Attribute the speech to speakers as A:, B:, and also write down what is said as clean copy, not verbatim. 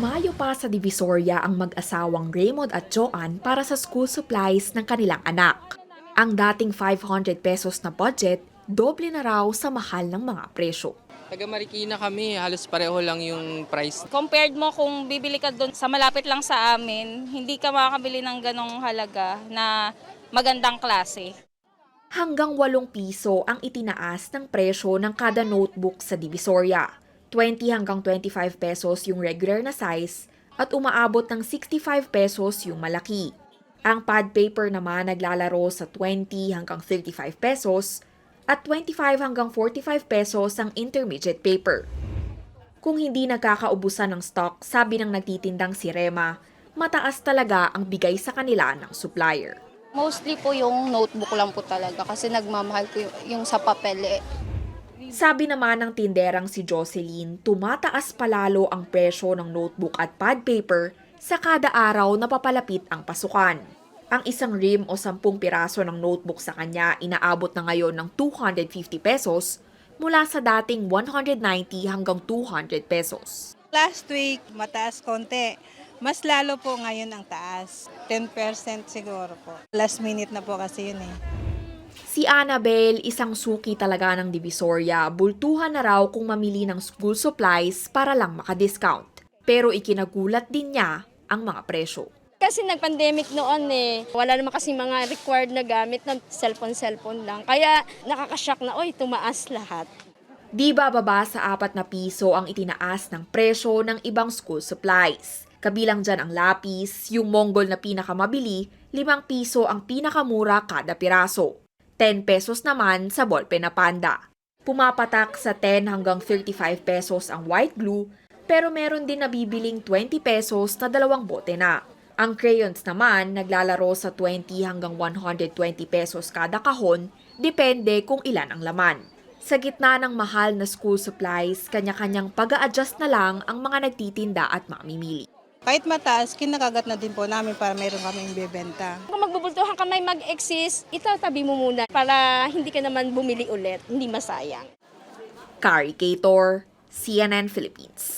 A: Dumayo pa sa Divisoria ang mag-asawang Raymond at Joanne para sa school supplies ng kanilang anak. Ang dating 500 pesos na budget, doble na raw sa mahal ng mga presyo.
B: Taga Marikina kami, halos pareho lang yung price.
C: Compared mo kung bibili ka doon sa malapit lang sa amin, hindi ka makakabili ng ganong halaga na magandang klase.
A: Hanggang 8 piso ang itinaas ng presyo ng kada notebook sa Divisoria. 20 hanggang 25 pesos yung regular na size at umaabot ng 65 pesos yung malaki. Ang pad paper naman naglalaro sa 20 hanggang 35 pesos at 25 hanggang 45 pesos ang intermediate paper. Kung hindi nagkakaubusan ng stock, sabi ng nagtitindang si Rema, mataas talaga ang bigay sa kanila ng supplier.
D: Mostly po yung notebook lang po talaga kasi nagmamahal po yung sa papel eh.
A: Sabi naman ng tinderang si Jocelyn, tumataas palalo ang presyo ng notebook at pad paper sa kada araw na papalapit ang pasukan. Ang isang rim o 10 piraso ng notebook sa kanya inaabot na ngayon ng 250 pesos mula sa dating 190 hanggang 200 pesos.
E: Last week, mataas konti. Mas lalo po ngayon ang taas. 10% siguro po. Last minute na po kasi yun eh.
A: Si Annabel, isang suki talaga ng Divisoria, bultuhan na raw kung mamili ng school supplies para lang makadiscount. Pero ikinagulat din niya ang mga presyo.
F: Kasi nag-pandemic noon eh. Wala naman kasi mga required na gamit na cellphone lang. Kaya nakakashock na, tumaas lahat.
A: Di ba baba sa 4 na piso ang itinaas ng presyo ng ibang school supplies. Kabilang dyan ang lapis, yung Mongol na pinakamabili, 5 piso ang pinakamura kada piraso. 10 pesos naman sa ballpen na Panda. Pumapatak sa 10 hanggang 35 pesos ang white glue, pero meron din nabibiling 20 pesos na 2 bote na. Ang crayons naman naglalaro sa 20 hanggang 120 pesos kada kahon, depende kung ilan ang laman. Sa gitna ng mahal na school supplies, kanya-kanyang pag-a-adjust na lang ang mga nagtitinda at mamimili.
E: Kahit mataas, kinakagat na din po namin para meron kaming bibenta.
F: Kung magbubultuhan ka may mag-exist, itatabi mo muna para hindi ka naman bumili ulit, hindi masayang.
A: Kari Cator, CNN Philippines.